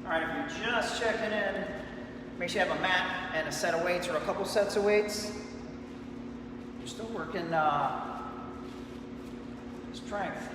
All right, if you're just checking in, make sure you have a mat and a set of weights or a couple sets of weights. You're still working strength.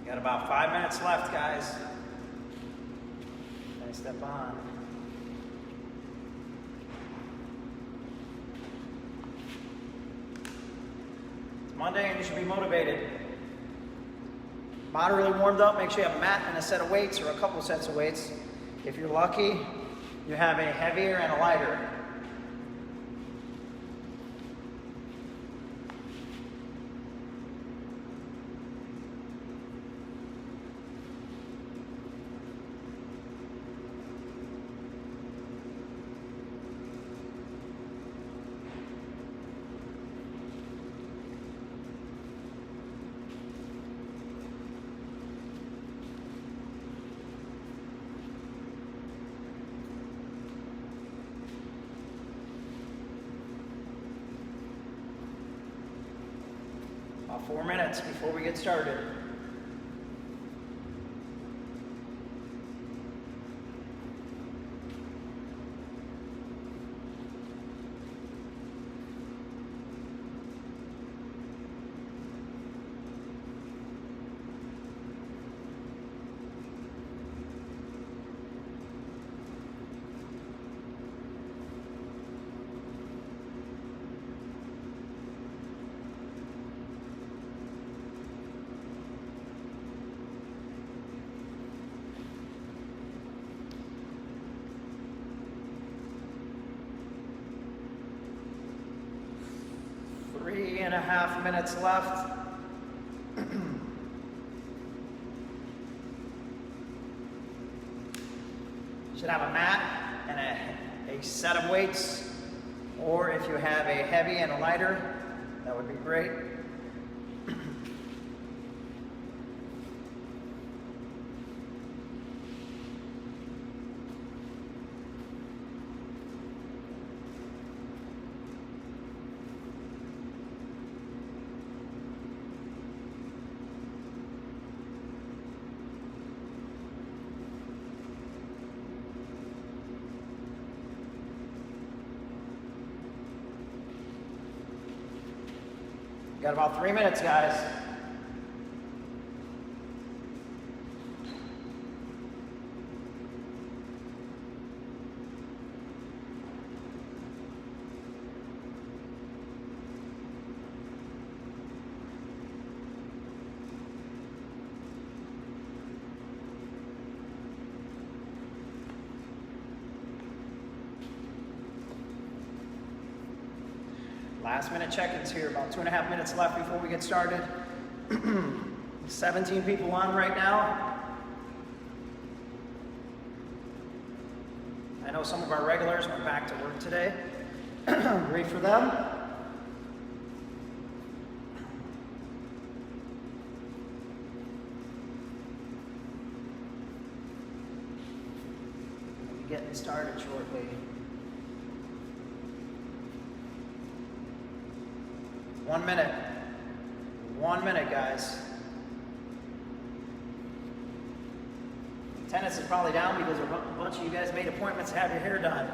Got about 5 minutes left, guys. Then step on. It's Monday and you should be motivated. Moderately warmed up, make sure you have a mat and a set of weights or a couple sets of weights. If you're lucky, you have a heavier and a lighter. About 4 minutes before we get started. Three and a half minutes left. Should have a mat and a set of weights, or if you have a heavy and a lighter, that would be great. Got about 3 minutes, guys. Last minute check-ins here, about 2.5 minutes left before we get started. 17 people on right now. I know some of our regulars went back to work today. Great for them. We'll be getting started shortly. 1 minute. 1 minute, guys. Attendance is probably down because a bunch of you guys made appointments to have your hair done.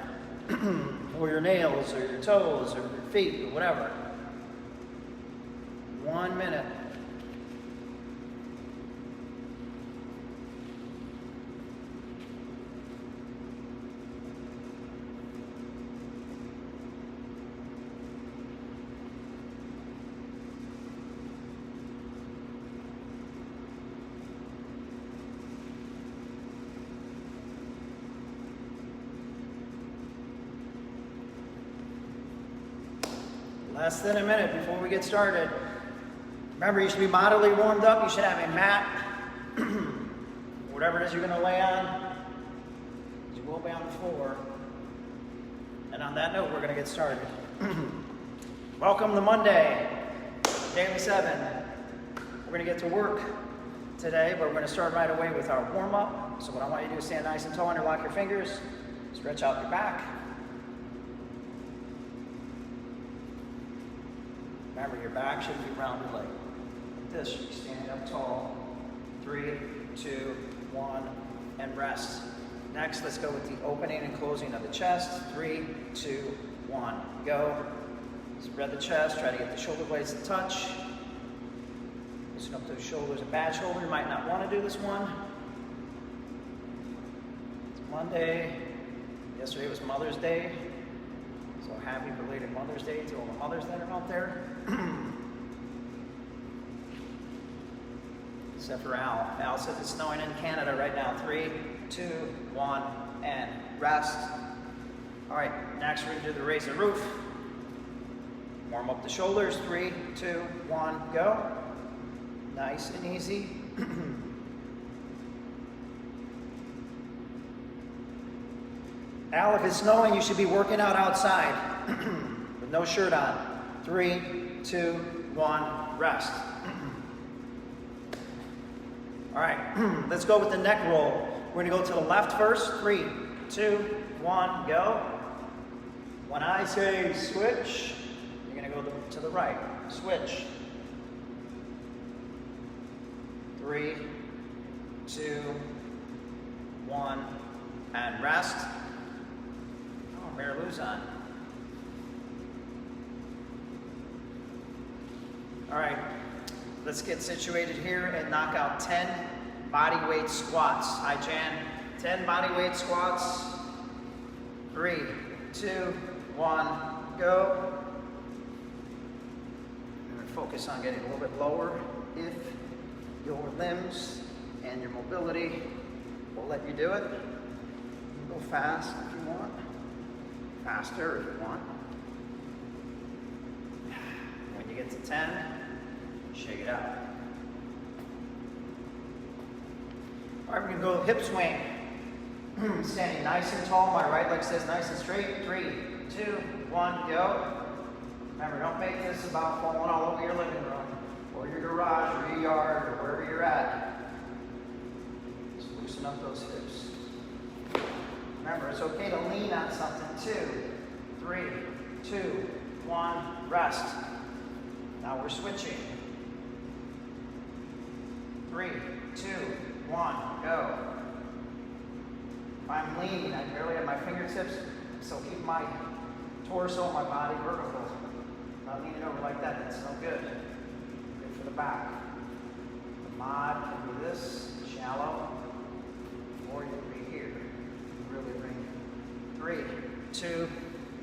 Or your nails, or your toes, or your feet, or whatever. 1 minute. Less than a minute before we get started. Remember, you should be moderately warmed up. You should have a mat, whatever it is you're going to lay on. You will be on the floor. And on that note, we're going to get started. Welcome to Monday, Daily 7. We're going to get to work today, but we're going to start right away with our warm-up. So what I want you to do is stand nice and tall, interlock your fingers, stretch out your back. Remember, your back should be rounded like this. You should be standing up tall. 3, 2, 1, and rest. Next, let's go with the opening and closing of the chest. 3, 2, 1, go. Spread the chest, try to get the shoulder blades to touch. Loosen up those shoulders. A bad shoulder, you might not want to do this one. It's Monday. Yesterday was Mother's Day. So happy belated Mother's Day to all the mothers that are out there. Except for Al. Al says it's snowing in Canada right now. 3, 2, 1, and rest. All right, next we're going to do the raise the roof. Warm up the shoulders. 3, 2, 1, go. Nice and easy. Al, if it's snowing, you should be working out outside with no shirt on. 3, 2, 1, rest. All right, let's go with the neck roll. We're gonna go to the left first. 3, 2, 1, go. When I say switch, you're gonna go to the right. Switch. 3, 2, 1, and rest. Oh, Mary Lou's on. All right, let's get situated here and knock out 10 body weight squats. Hi, Jan. 10 body weight squats. 3, 2, 1, go. We're going to focus on getting a little bit lower if your limbs and your mobility will let you do it. You can go fast if you want. Faster if you want. When you get to 10, shake it out. All right, we're gonna go hip swing. Standing nice and tall. My right leg stays nice and straight. 3, 2, 1, go. Remember, don't make this about falling all over your living room or your garage or your yard or wherever you're at. Just loosen up those hips. Remember, it's okay to lean on something too. 3, 2, 1, rest. Now we're switching. 3, 2, 1, go. If I'm leaning, I barely have my fingertips, so keep my torso, my body vertical. Not leaning over like that, that's no good. Good for the back. The mod can be this, shallow, or you can be here. Really bring 3, 2,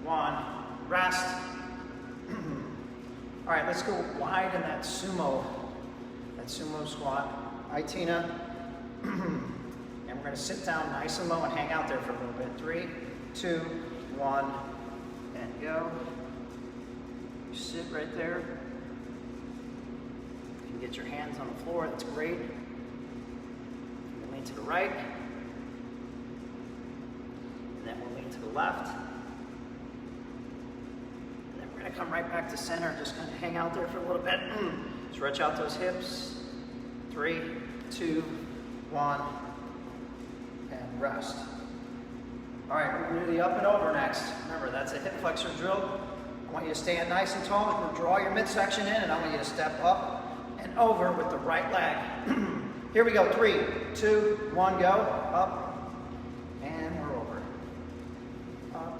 1, rest. All right, let's go wide in that sumo squat. Hi, Tina. And we're going to sit down nice and low and hang out there for a little bit. 3, 2, 1, and go. You sit right there. If you get your hands on the floor, that's great. You lean to the right. And then we'll lean to the left. And then we're going to come right back to center. Just kind of hang out there for a little bit. Stretch out those hips. 3, 2, 1, and rest. All right, we're gonna do the up and over next. Remember, that's a hip flexor drill. I want you to stand nice and tall. We're gonna draw your midsection in, and I want you to step up and over with the right leg. Here we go, 3, 2, 1, go. Up, and we're over. Up,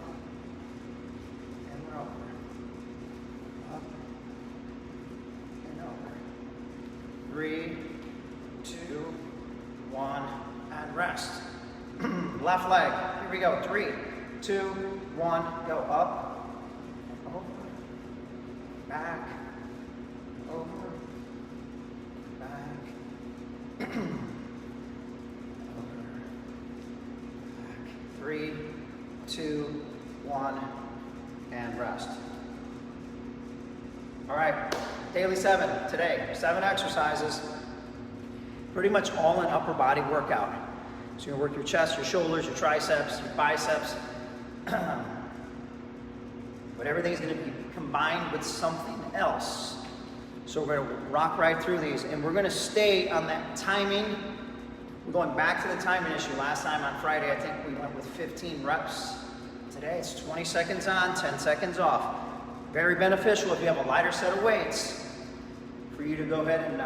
and we're over. Up, and over. 3, 2, 1, and rest. Left leg. Here we go. 3, 2, 1, go up, and over, back, over, back, over, back. 3, 2, 1, and rest. All right, daily 7 today, 7 exercises, pretty much all an upper body workout. So you're gonna work your chest, your shoulders, your triceps, your biceps, but everything's gonna be combined with something else. So we're gonna rock right through these, and we're gonna stay on that timing. We're going back to the timing issue. Last time on Friday, I think we went with 15 reps. Today it's 20 seconds on, 10 seconds off. Very beneficial if you have a lighter set of weights for you to go ahead and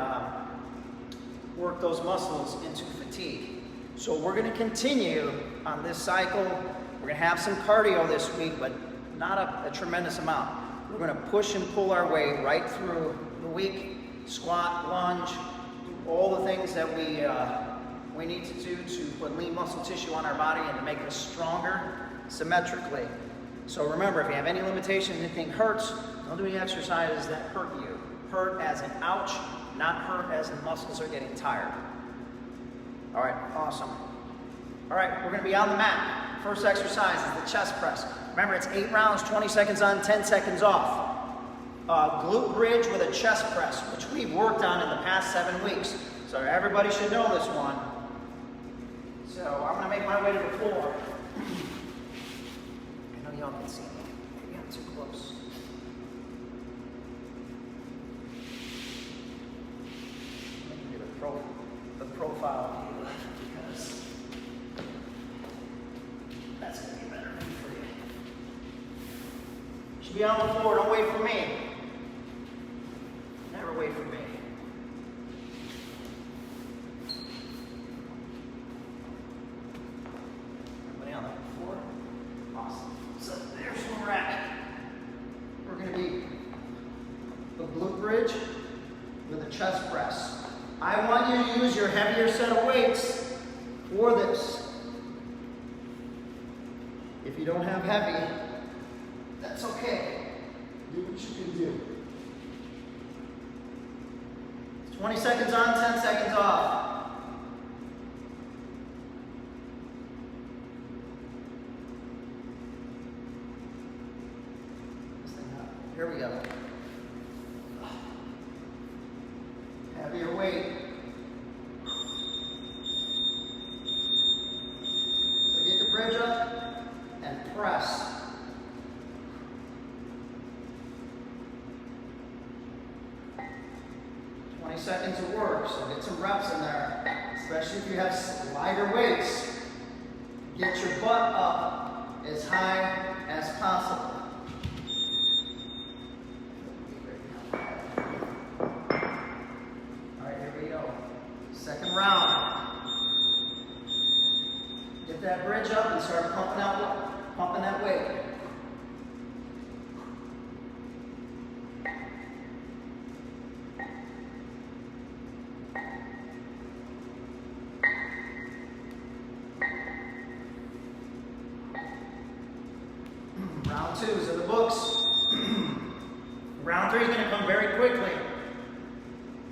work those muscles into fatigue. So we're gonna continue on this cycle. We're gonna have some cardio this week, but not a tremendous amount. We're gonna push and pull our way right through the week. Squat, lunge, do all the things that we need to do to put lean muscle tissue on our body and to make us stronger symmetrically. So remember, if you have any limitations, anything hurts, don't do any exercises that hurt you. Hurt as in ouch, not hurt as in muscles are getting tired. All right, awesome. All right, we're gonna be on the mat. First exercise is the chest press. Remember, it's 8 rounds, 20 seconds on, 10 seconds off. Glute bridge with a chest press, which we've worked on in the past 7 weeks. So everybody should know this one. So I'm gonna make my way to the floor. I know y'all can see me. Maybe I'm too close. Let me do the profile view because that's gonna be better for you. You should be on the floor. Don't wait for me. Never wait for me. Everybody on the floor? Awesome. So there's where we're at. We're going to be the glute bridge with a chest press. I want you to use your heavier set of weights for this. If you don't have heavy, that's okay. Do what you can do. 20 seconds on, 10 seconds off. Here we go. Heavier weight. So get your bridge up and press. Seconds of work, so get some reps in there, especially if you have lighter weights. Get your butt up as high as possible. All right, here we go. Second round. Get that bridge up and start pumping that weight. Round 2 is in the books. Round 3 is going to come very quickly.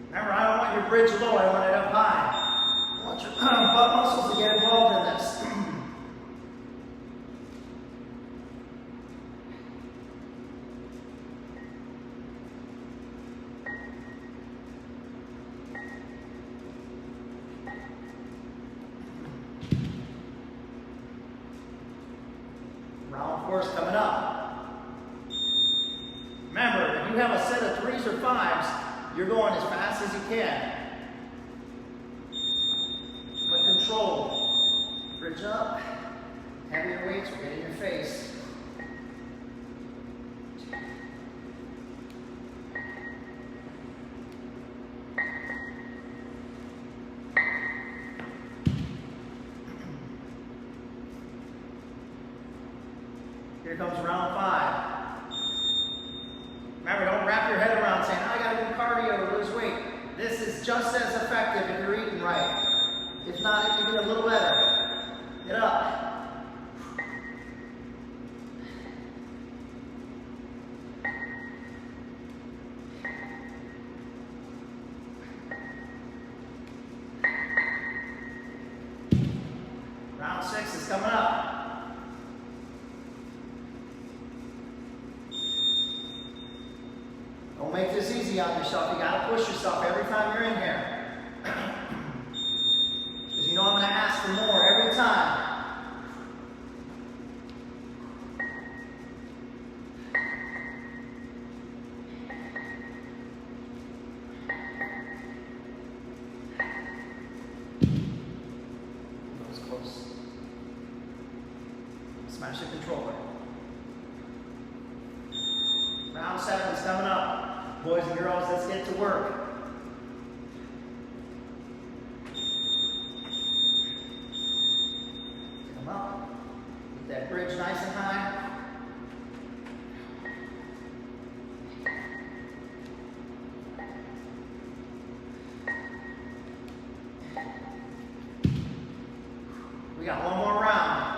Remember, I don't want your bridge low, I want it up high. I want your butt muscles to get involved in this. Round 4 is coming up. Remember, if you have a set of 3s or 5s, you're going as fast as you can. But control. Bridge up. Heavier weights will get in your face. Here comes round 5. Remember, don't wrap your head around saying, I gotta do cardio to lose weight. This is just as effective if you're eating right. If not, even a little better. Get up. Round 6 is coming up. Don't make easy on yourself. You gotta push yourself every time you're in here. Because you know I'm gonna ask for more every time. That was close. Smash the controller. Round 7 is coming up. Boys and girls, let's get to work. Come up. Get that bridge nice and high. We got one more round.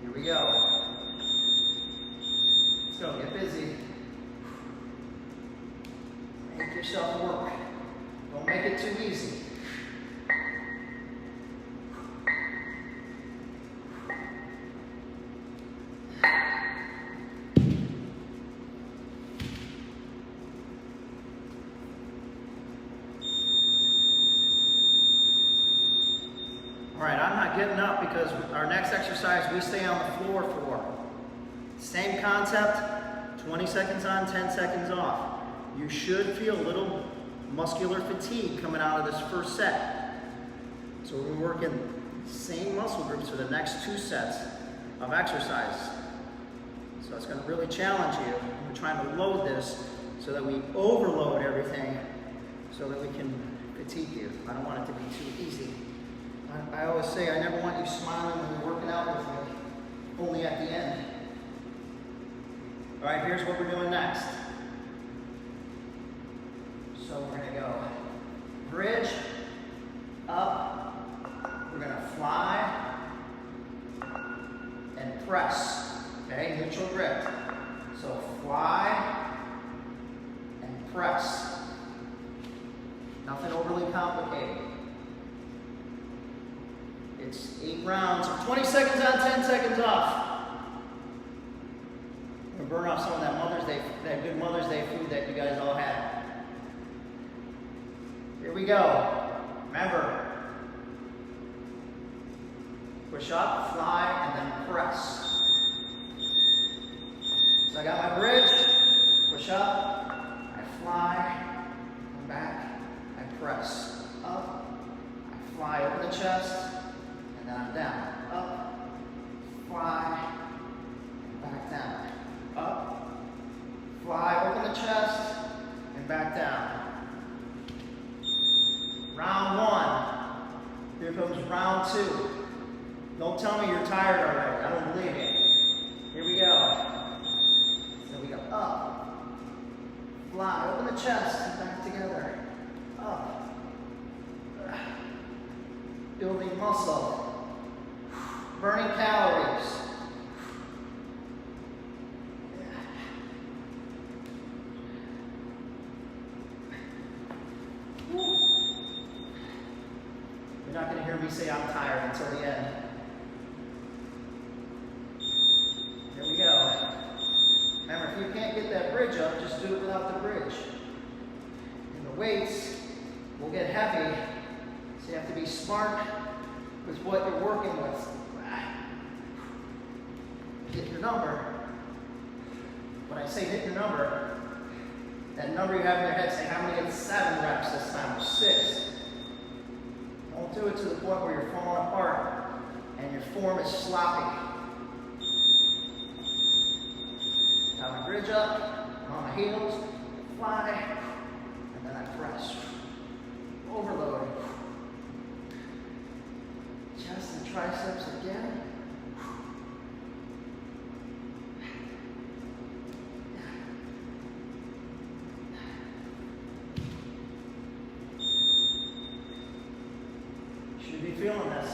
Here we go. Let's go, get busy. Make yourself work. Don't make it too easy. All right, I'm not getting up because our next exercise we stay on the floor for. Same concept, 20 seconds on, 10 seconds off. You should feel a little muscular fatigue coming out of this first set. So we're working the same muscle groups for the next 2 sets of exercise. So it's gonna really challenge you. We're trying to load this so that we overload everything so that we can fatigue you. I don't want it to be too easy. I always say I never want you smiling when you're working out with me, only at the end. All right, here's what we're doing next. So we're gonna go bridge, up, we're gonna fly, and press, okay, neutral grip. So fly, and press. Nothing overly complicated. It's 8 rounds, 20 seconds on, 10 seconds off. We're gonna burn off some of that good Mother's Day food that you guys all had. Here we go. Remember, push up, fly, and then press. So I got my bridge, push up, I fly, come back, I press. Up, I fly over the chest, and then I'm down. Up, fly, and back down. Up, fly, open the chest, and back down. Round 1. Here comes round 2. Don't tell me you're tired already. I don't believe you. Here we go. So we go up, fly, open the chest, and back together. Up. Building muscle. Burning calories. You're not going to hear me say I'm tired until the end. Here we go. Remember, if you can't get that bridge up, just do it without the bridge. And the weights will get heavy, so you have to be smart with what you're working with. Hit your number. When I say hit your number, that number you have in your head, say, I'm going to get 7 reps this time, or 6. Don't do it to the point where you're falling apart and your form is sloppy. Got my bridge up, I'm on my heels, fly, and then I press. Overload. Chest and triceps again. Should be feeling this.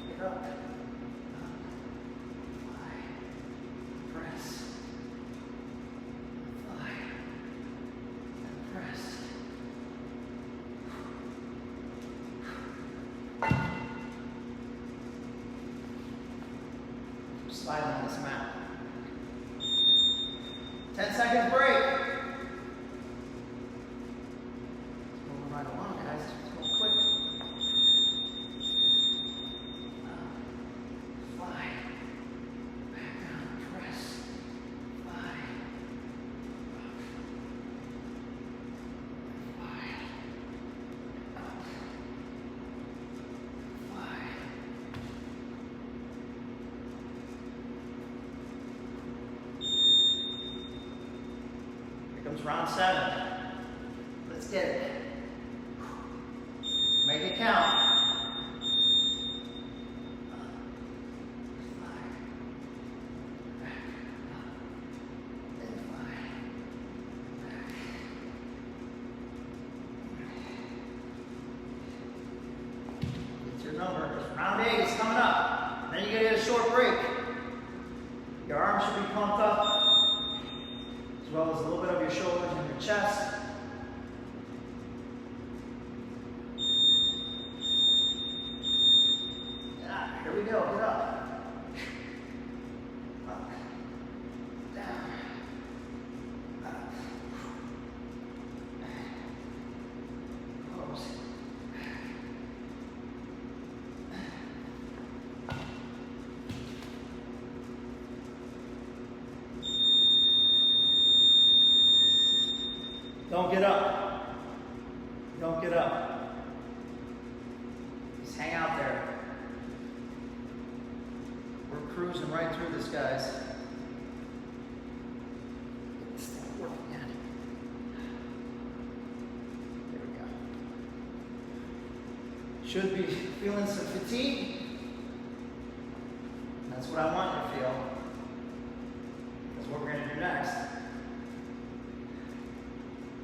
Get up. sliding on this mat. 10 seconds break. Moving right along, guys. It's going quick. Fly. Back down. Press. Fly. Fly. Up. Fly. Here comes round 7. Let's get it. Make it count. It's your number. Round 8 is coming up. Then you're going to get a short break. Your arms should be pumped up, as well as a little bit of your shoulders and your chest. Here we go, get up. Up, down, up, close. Don't get up. Don't get up. Just hang out there. We're cruising right through this, guys. It's not working yet. There we go. Should be feeling some fatigue. That's what I want you to feel. That's what we're going to do next.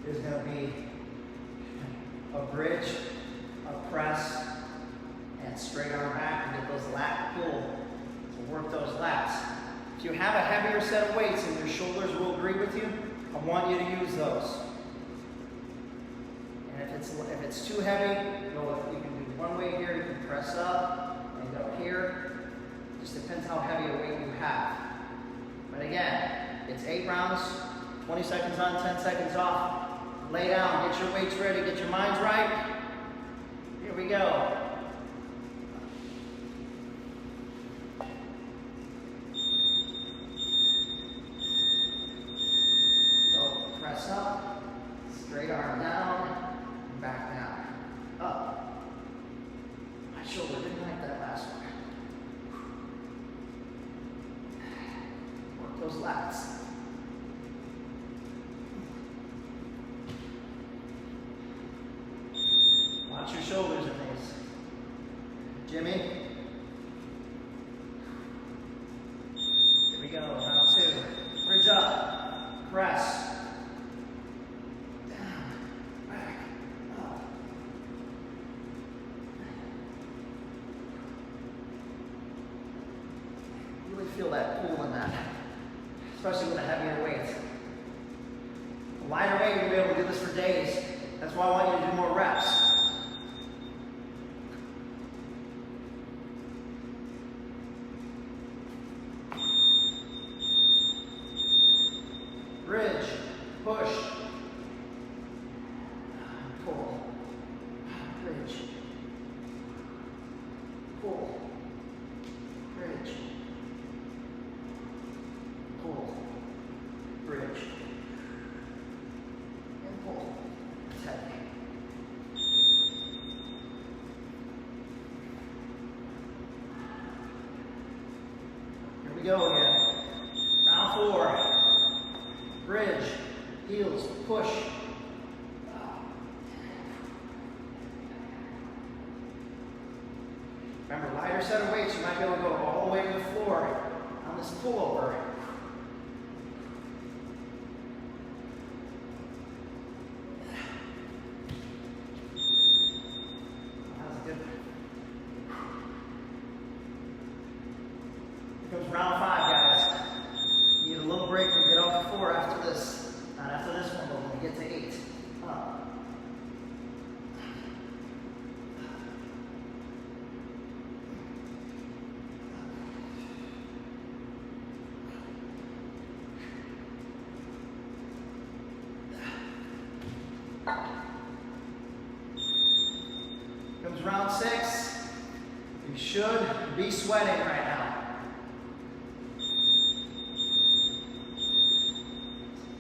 There's going to be a bridge, a press, and straight arm back and get those lat pull. Work those lats. If you have a heavier set of weights and your shoulders will agree with you, I want you to use those. And if it's too heavy, you can do one weight here, you can press up and go here. Just depends how heavy a weight you have. But again, it's 8 rounds, 20 seconds on, 10 seconds off. Lay down, get your weights ready, get your minds right. Here we go. Press up, straight arm down, back down, up. My shoulder didn't like that last one. Work those lats. Watch your shoulders in these. Jimmy. Here we go, round 2. Bridge up, press. Feel that pull in that, especially with a heavier weight. A lighter weight, you'll be able to do this for days. That's why I want you to do more reps. Bridge, push, pull, bridge, pull, bridge. Pull, bridge, and pull. Tap. Here we go again. Round 4. Bridge, heels, push. Remember, lighter set of weights, you might be able to go all the way to the floor on this pullover. Here comes round 5, guys. You get a little break and get off the floor after this. Not after this one, but when we get to 8. Up. round 6. You should be sweating right now.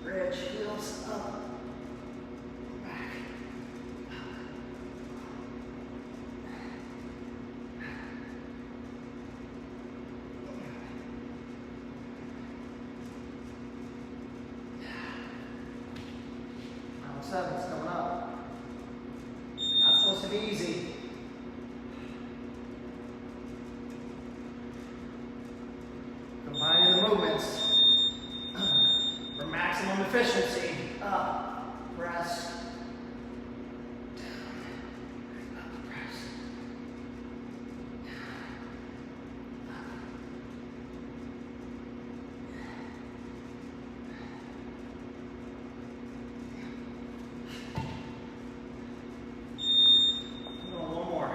Bridge, heels up, back. Round 7's coming up. Not supposed to be easy. Combining the movements for maximum efficiency. Up, press, down, up, press, down, up. One more.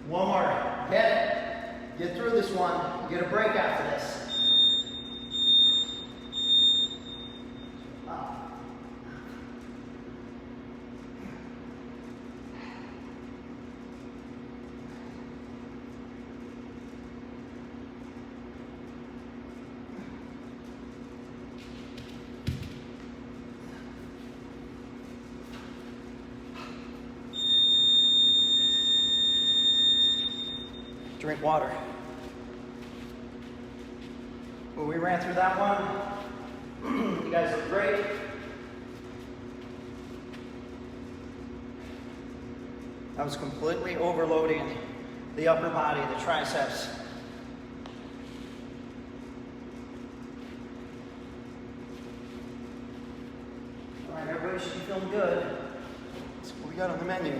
One more. Get it. Get through this one. Get a break after this. Drink water. Well, we ran through that one. You guys look great. I was completely overloading the upper body, the triceps. All right, everybody should be feeling good. That's what we got on the menu.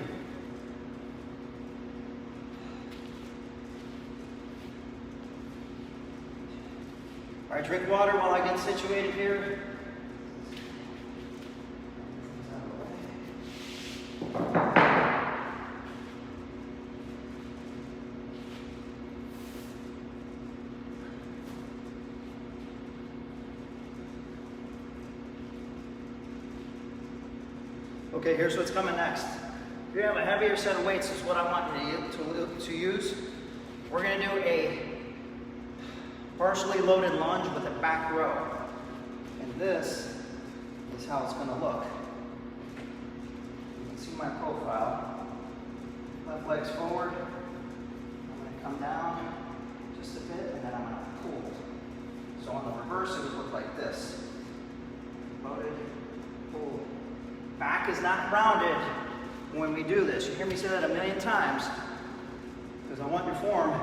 All right, drink water while I get situated here. Okay, here's what's coming next. If you have a heavier set of weights, this is what I want you to use. We're going to do a partially loaded lunge with a back row. And this is how it's going to look. You can see my profile. Left leg's forward. I'm going to come down just a bit, and then I'm going to pull. So on the reverse, it would look like this. Loaded, pull. Back is not rounded when we do this. You hear me say that a million times, because I want your form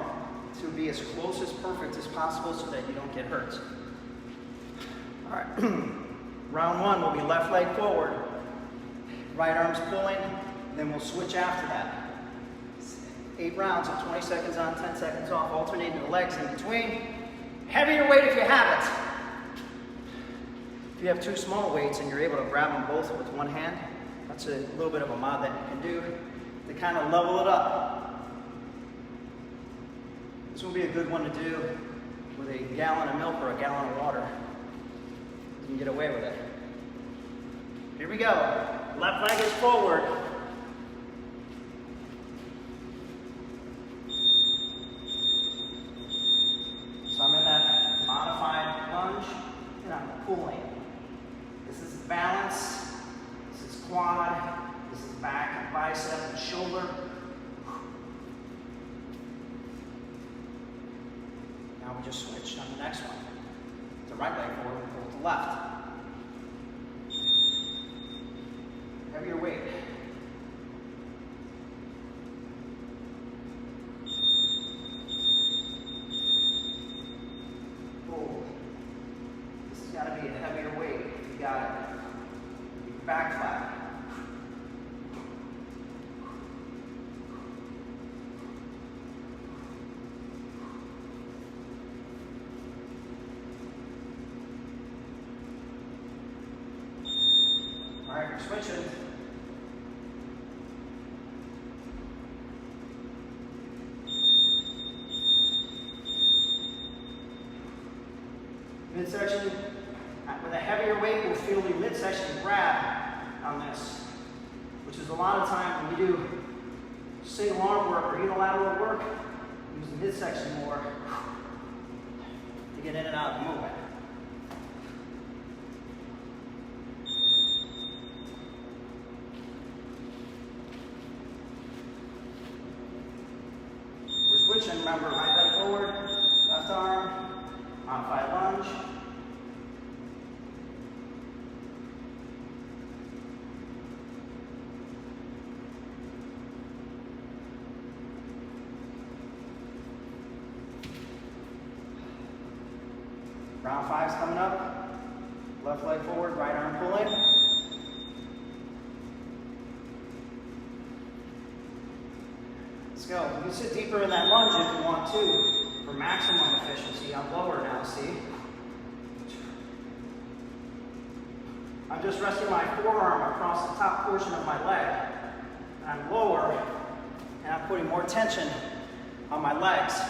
to be as close as perfect as possible so that you don't get hurt. All right, round 1 will be left leg forward, right arm's pulling, then we'll switch after that. 8 rounds of 20 seconds on, 10 seconds off, alternating the legs in between. Heavier weight if you have it. If you have 2 small weights and you're able to grab them both with one hand, that's a little bit of a mod that you can do to kind of level it up. This will be a good one to do with a gallon of milk or a gallon of water. You can get away with it. Here we go. Left leg is forward. So I'm in that modified lunge and I'm pulling. This is balance. This is quad. This is back and bicep and shoulder. Now we just switch on the next one. The right leg forward and pull to left. Heavier weight. Pull. This has got to be a heavier weight. You got it. Back flat. All right, we're switching. Midsection, with a heavier weight, we'll feel the midsection grab on this, which is a lot of time when you do single arm work or unilateral work, use the midsection more to get in and out of the movement. We're switching, remember, right leg forward, left arm, modified lunge. Round 5's coming up. Left leg forward, right arm pulling. Let's go. You can sit deeper in that lunge if you want to for maximum efficiency. I'm lower now, see? I'm just resting my forearm across the top portion of my leg. I'm lower, and I'm putting more tension on my legs.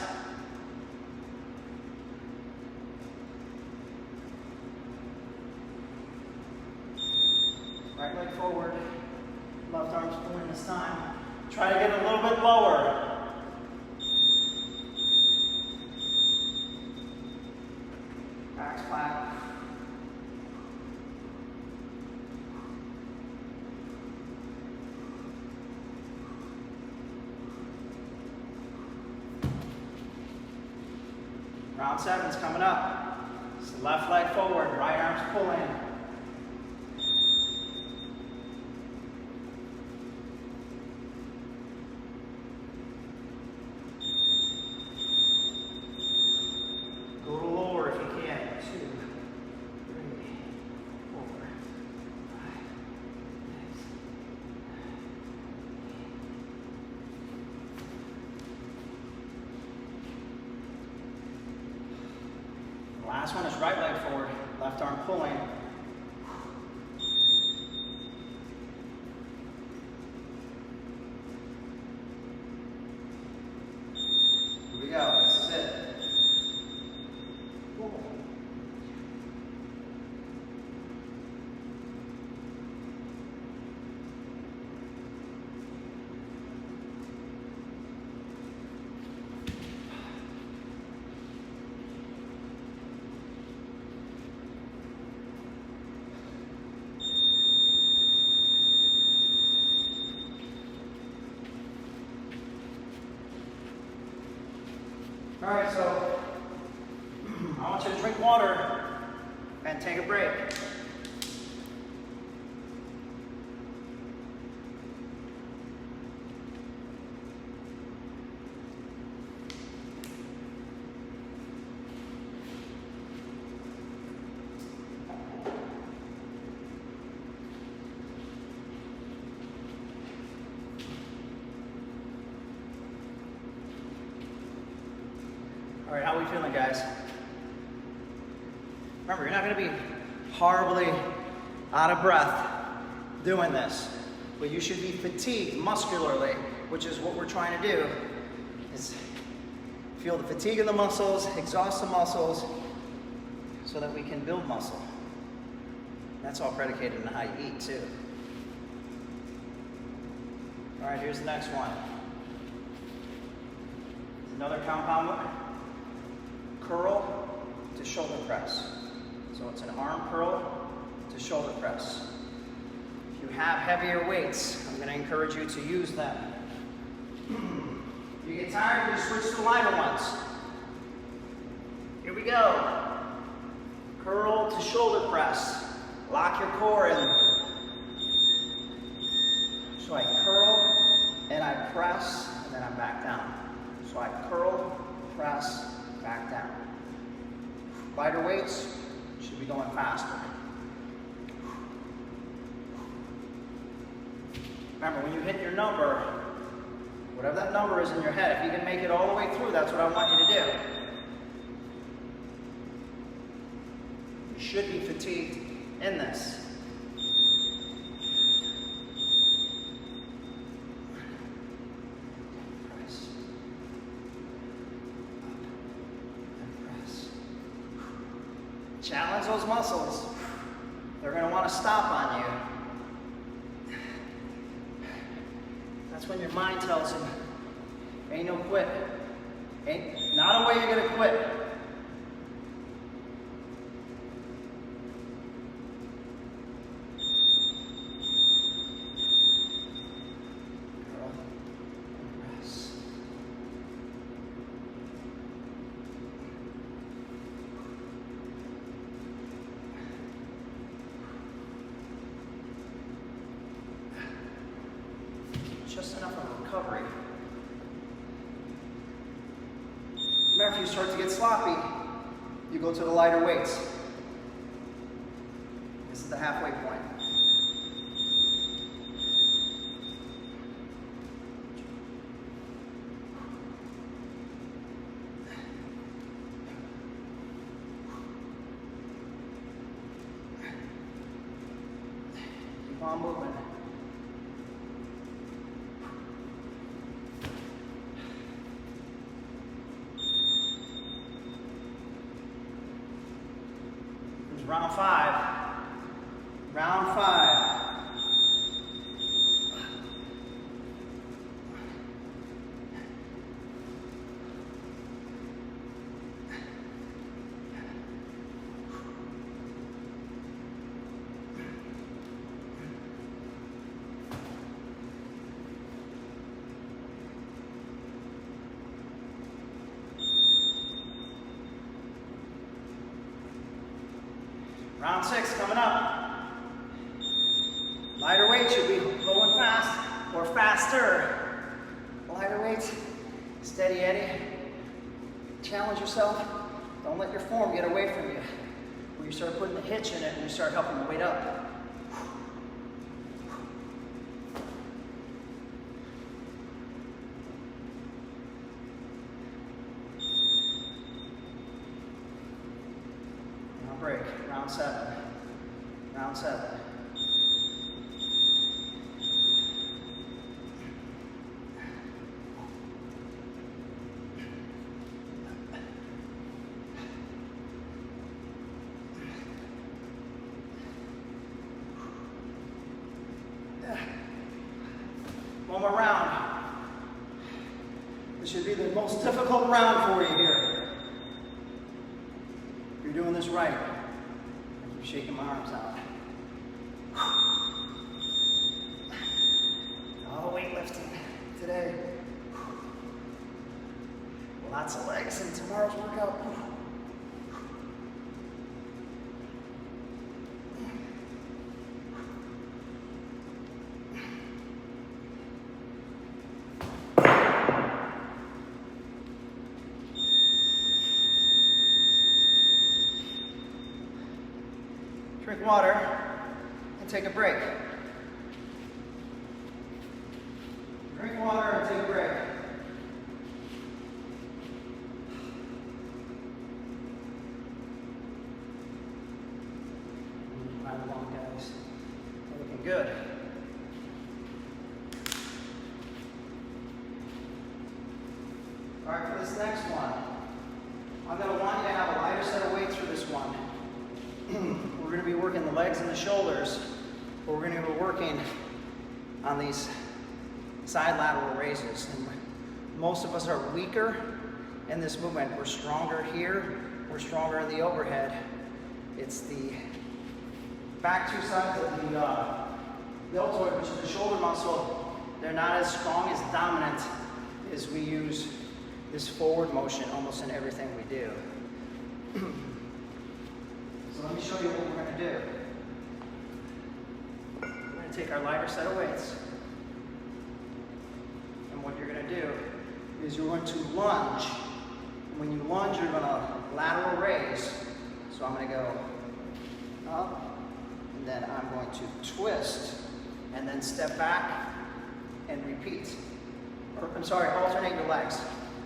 Right leg forward, left arm's pulling this time. Try to get a little bit lower. Back's flat. Round 7's coming up. So left leg forward, right arm's pulling. Last one is right leg forward, left arm pulling. Here we go, this is it. Cool. All right, so I want you to drink water and take a break. All right, how are we feeling, guys? Remember, you're not going to be horribly out of breath doing this, but you should be fatigued muscularly, which is what we're trying to do, is feel the fatigue in the muscles, exhaust the muscles, so that we can build muscle. That's all predicated on how you eat, too. All right, here's the next one. Another compound curl to shoulder press. So it's an arm curl to shoulder press. If you have heavier weights, I'm going to encourage you to use them. If you get tired, you switch to lighter ones. Here we go. Curl to shoulder press. Lock your core in. So I curl and I press and then I'm back down. So I curl, press, back down. Lighter weights should be going faster. Remember, when you hit your number, whatever that number is in your head, if you can make it all the way through, that's what I want you to do. You should be fatigued in this. Challenge those muscles. They're going to want to stop on you. That's That's when your mind tells you, ain't no quit. Ain't not a way you're gonna quit. Girl, rest. Just enough of a recovery. Remember, if you start to get sloppy, you go to the lighter weights. This is the halfway point. Keep on moving. Round 5. Round 5. Round 6 coming up. Lighter weight should be going fast or faster. Lighter weights, steady Eddie. Challenge yourself. Don't let your form get away from you. When you start putting the hitch in it and you start helping the weight up. Break. Round 7. Round 7. One more round. This should be the most difficult round for you here. If you're doing this right. I'm shaking my arms out. All weightlifting today. Lots of legs in tomorrow's workout. Drink water and take a break. Drink water and take a break. Right along, guys. Looking good. All right, for this next one, I'm going to want you to have a lighter set of weights for this one. We're going to be working the legs and the shoulders, but we're going to be working on these side lateral raises. And most of us are weaker in this movement. We're stronger here. We're stronger in the overhead. It's the back two sides of the deltoid, which is the shoulder muscle. They're not as strong, as dominant as we use this forward motion almost in everything we do. So let me show you what we're going to do. We're going to take our lighter set of weights. And what you're going to do is you're going to lunge. When you lunge, you're going to lateral raise. So I'm going to go up, and then I'm going to twist, and then step back and repeat. Or, I'm sorry, alternate your legs.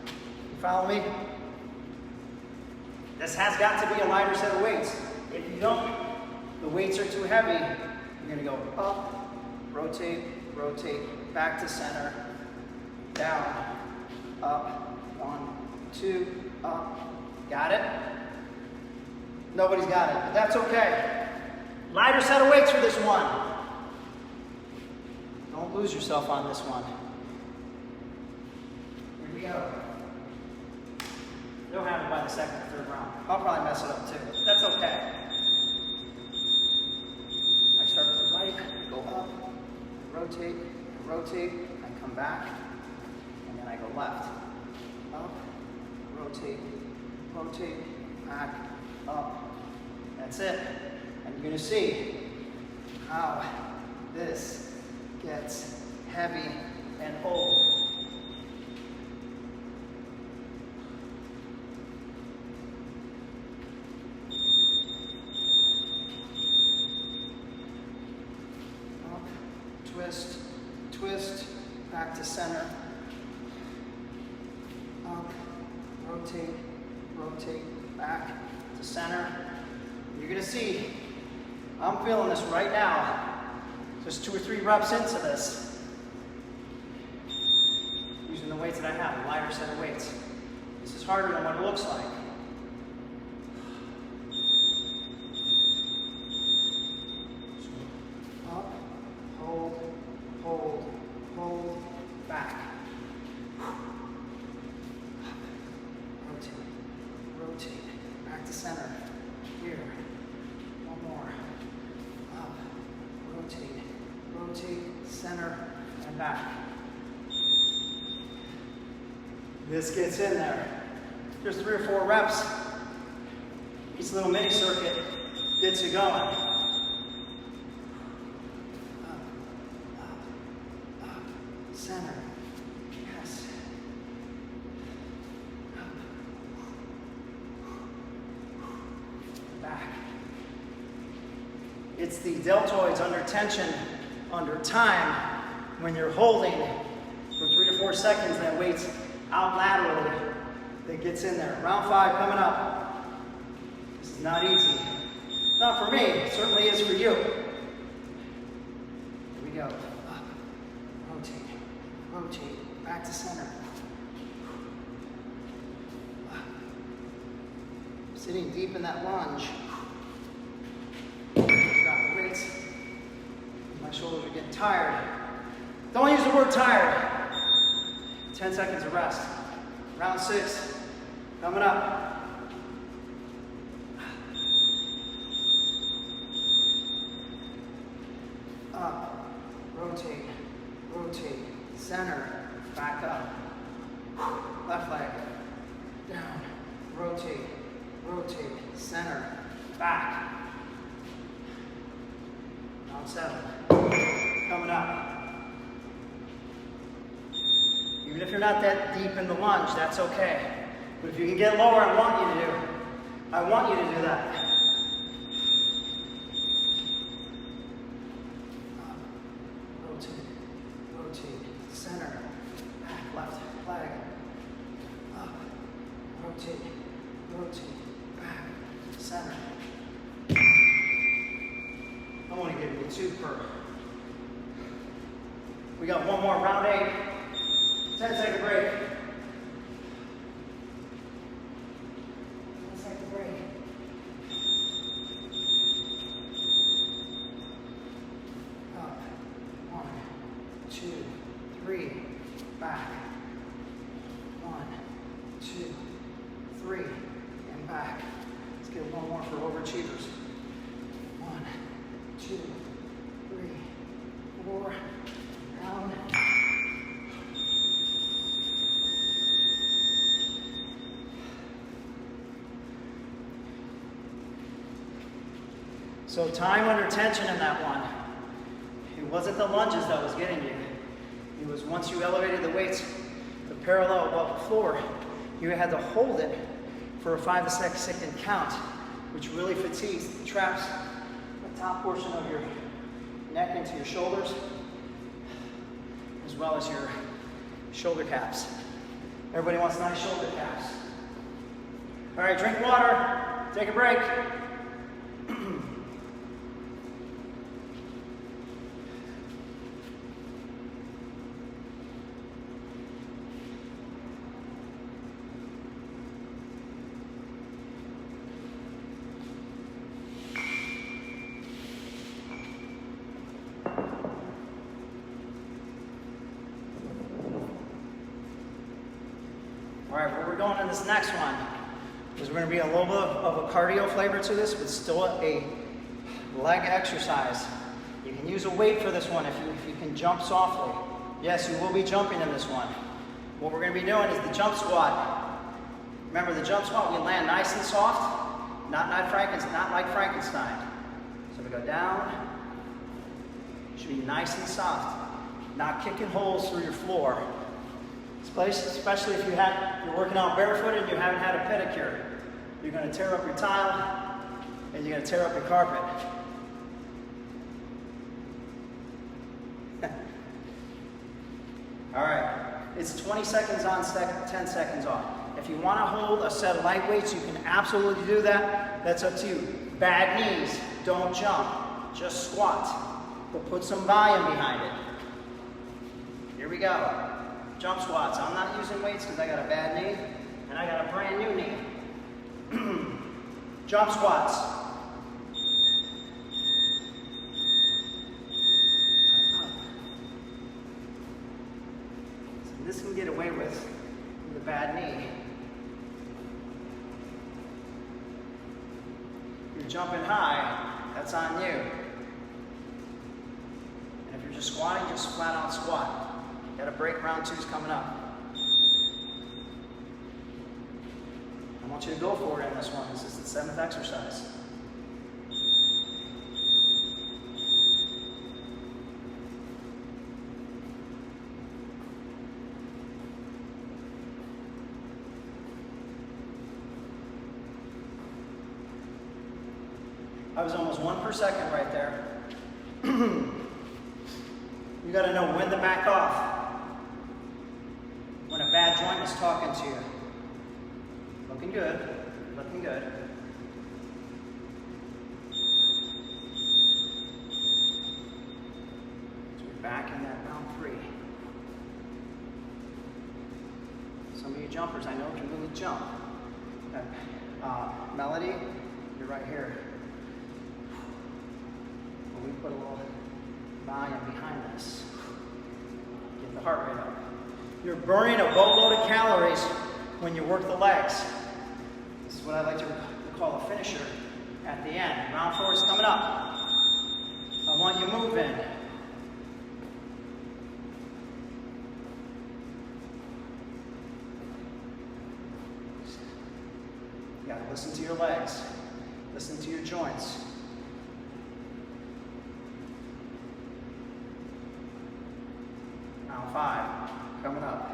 You follow me? This has got to be a lighter set of weights. If you don't, the weights are too heavy, you're gonna go up, rotate, rotate, back to center, down, up, 1, 2, up. Got it? Nobody's got it, but that's okay. Lighter set of weights for this one. Don't lose yourself on this one. second or third round. I'll probably mess it up too. That's okay. I start with the right, go up, rotate, I come back, and then I go left. Up, rotate, back, up. That's it. And you're gonna see how this gets heavy and old. Up, twist, twist, back to center. Up, rotate, back to center. You're gonna see, I'm feeling this right now. Just 2 or 3 reps into this. Using the weights that I have, a lighter set of weights. This is harder than what it looks like. So, up, hold, back. Rotate, back to center. Here, one more. Up, rotate, center, and back. This gets in there. There's 3 or 4 reps. Each little mini circuit gets you going. Up, center. Yes. Back. It's the deltoids under tension, under time, when you're holding for 3 to 4 seconds, that weight's out laterally, that gets in there. Round 5 coming up. This is not easy. Not for me, it certainly is for you. Here we go. Up, rotate, back to center. Up. Sitting deep in that lunge. Drop the weights. My shoulders are getting tired. Don't use the word tired. 10 seconds of rest. Round 6, coming up. Up, rotate, center, back up. Left leg, down, rotate, center, back. Round 7, coming up. Even if you're not that deep in the lunge, that's okay. But if you can get lower, I want you to do that. Up, rotate, center, back, left leg. Up, rotate, back, center. I want to give you 2 per. We got one more, round 8. 10-second break. 10-second break. Up. 1, 2, 3. Back. 1, 2, 3. And back. Let's get one more for overachievers. 1, 2, 3, 4. Down. So time under tension in that one. It wasn't the lunges that was getting you. It was once you elevated the weights to parallel above the floor, you had to hold it for a 5 to 6 second count, which really fatigues, traps the top portion of your neck into your shoulders, as well as your shoulder caps. Everybody wants nice shoulder caps. All right, drink water, take a break. All right, where we're going in this next one, There's going to be a little bit of a cardio flavor to this, but still a leg exercise. You can use a weight for this one if you can jump softly. Yes, you will be jumping in this one. What we're going to be doing is the jump squat. Remember, the jump squat, we land nice and soft, not like Frankenstein. So we go down, should be nice and soft, not kicking holes through your floor. Especially if you're working out barefoot and you haven't had a pedicure. You're going to tear up your tile and you're going to tear up your carpet. All right, it's 20 seconds on, 10 seconds off. If you want to hold a set of light weights, you can absolutely do that. That's up to you. Bad knees, don't jump, just squat, but put some volume behind it. Here we go. Jump squats. I'm not using weights because I got a bad knee and I got a brand new knee. Jump squats. So this can get away with a bad knee. You're jumping high, that's on you. And if you're just squatting, just flat out squat. Got a break, round two's coming up. I want you to go for it in this one. This is the 7th exercise. I was almost 1 per second right there. You got to know when to back off. When a bad joint is talking to you. Looking good, looking good. So we're back in that round 3. Some of you jumpers I know can really jump. Melody, you're right here. Well, we put a little volume behind this. Get the heart rate up. You're burning a boatload of calories when you work the legs. This is what I like to call a finisher at the end. Round 4 is coming up. I want you moving. You gotta listen to your legs. Listen to your joints. Round 5. Coming up.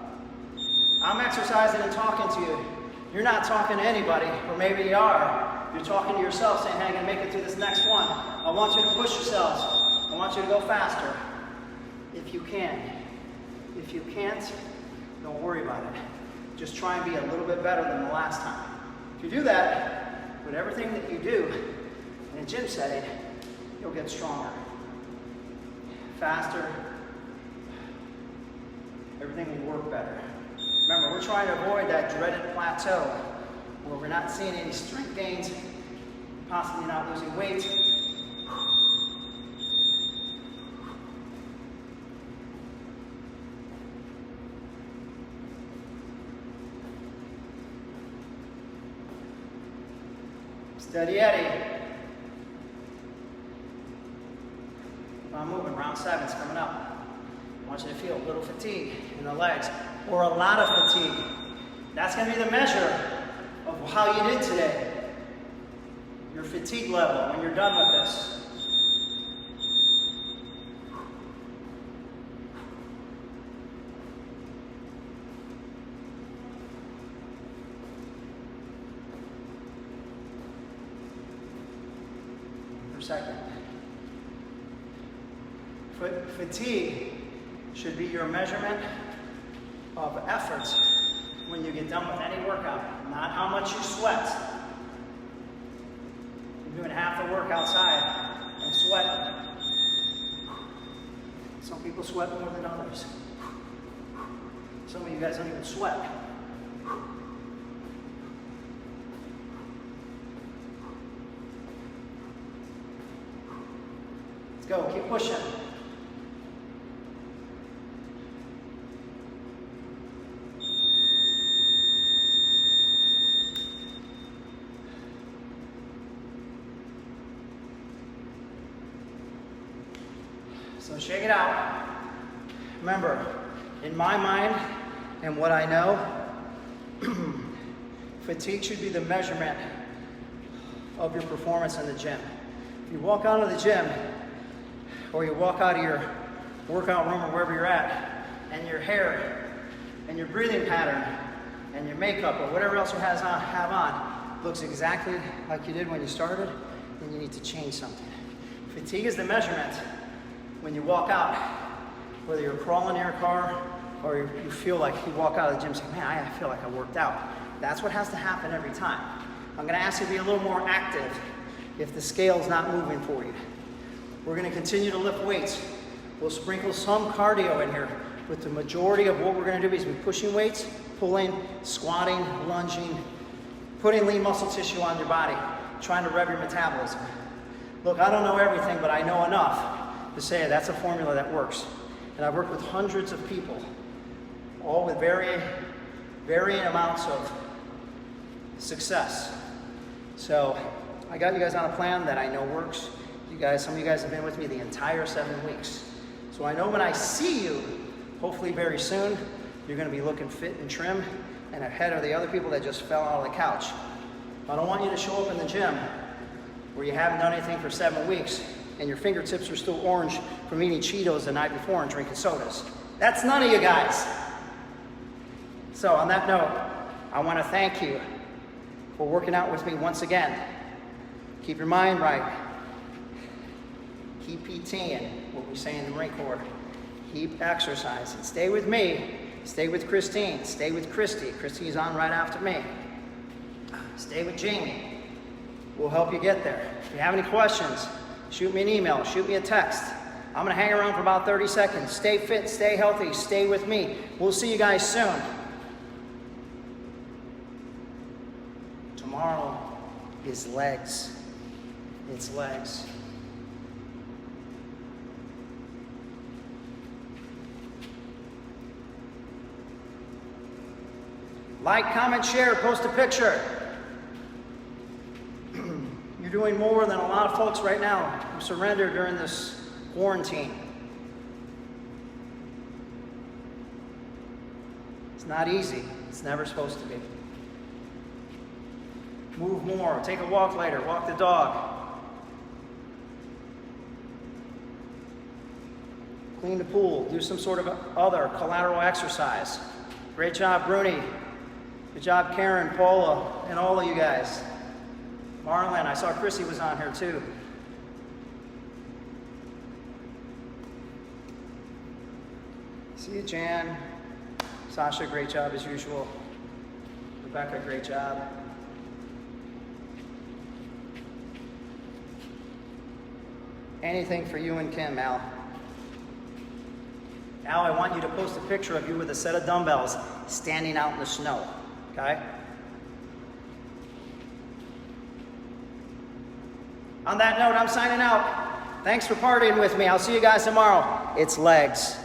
I'm exercising and talking to you. You're not talking to anybody, or maybe you are. You're talking to yourself saying, hey, I'm going to make it to this next one. I want you to push yourselves. I want you to go faster. If you can. If you can't, don't worry about it. Just try and be a little bit better than the last time. If you do that, with everything that you do in a gym setting, you'll get stronger. Faster. Everything will work better. Remember, we're trying to avoid that dreaded plateau where we're not seeing any strength gains, possibly not losing weight. Steady Eddie. Keep on moving. Round 7's coming up. I want you to feel a little fatigue in the legs, or a lot of fatigue. That's going to be the measure of how you did today. Your fatigue level when you're done with this. Per second. Fatigue should be your measurement of effort when you get done with any workout, not how much you sweat. You're doing half the work outside and sweating. Some people sweat more than others. Some of you guys don't even sweat. Let's go, keep pushing. So shake it out. Remember, in my mind and what I know, fatigue should be the measurement of your performance in the gym. If you walk out of the gym, or you walk out of your workout room or wherever you're at, and your hair, and your breathing pattern, and your makeup, or whatever else you have on, looks exactly like you did when you started, then you need to change something. Fatigue is the measurement when you walk out, whether you're crawling in your car, or you feel like you walk out of the gym saying, man, I feel like I worked out. That's what has to happen every time. I'm gonna ask you to be a little more active if the scale's not moving for you. We're gonna continue to lift weights. We'll sprinkle some cardio in here, but the majority of what we're gonna do is be pushing weights, pulling, squatting, lunging, putting lean muscle tissue on your body, trying to rev your metabolism. Look, I don't know everything, but I know enough to say that's a formula that works. And I've worked with hundreds of people, all with varying amounts of success. So I got you guys on a plan that I know works. Some of you guys have been with me the entire 7 weeks. So I know when I see you, hopefully very soon, you're gonna be looking fit and trim and ahead of the other people that just fell out of the couch. I don't want you to show up in the gym where you haven't done anything for 7 weeks and your fingertips are still orange from eating Cheetos the night before and drinking sodas. That's none of you guys. So on that note, I wanna thank you for working out with me once again. Keep your mind right. Keep PTing, what we say in the Marine Corps. Keep exercising. Stay with me. Stay with Christine. Stay with Christy. Christy's on right after me. Stay with Jamie. We'll help you get there. If you have any questions, shoot me an email, shoot me a text. I'm gonna hang around for about 30 seconds. Stay fit, stay healthy, stay with me. We'll see you guys soon. Tomorrow is legs. It's legs. Like, comment, share, post a picture. You're doing more than a lot of folks right now who surrendered during this quarantine. It's not easy. It's never supposed to be. Move more. Take a walk later. Walk the dog. Clean the pool. Do some sort of other collateral exercise. Great job, Bruni. Good job, Karen, Paula, and all of you guys. Marlon, I saw Chrissy was on here too. See you, Jan. Sasha, great job as usual. Rebecca, great job. Anything for you and Kim, Al. Al, I want you to post a picture of you with a set of dumbbells standing out in the snow, okay? On that note, I'm signing out. Thanks for partying with me. I'll see you guys tomorrow. It's legs.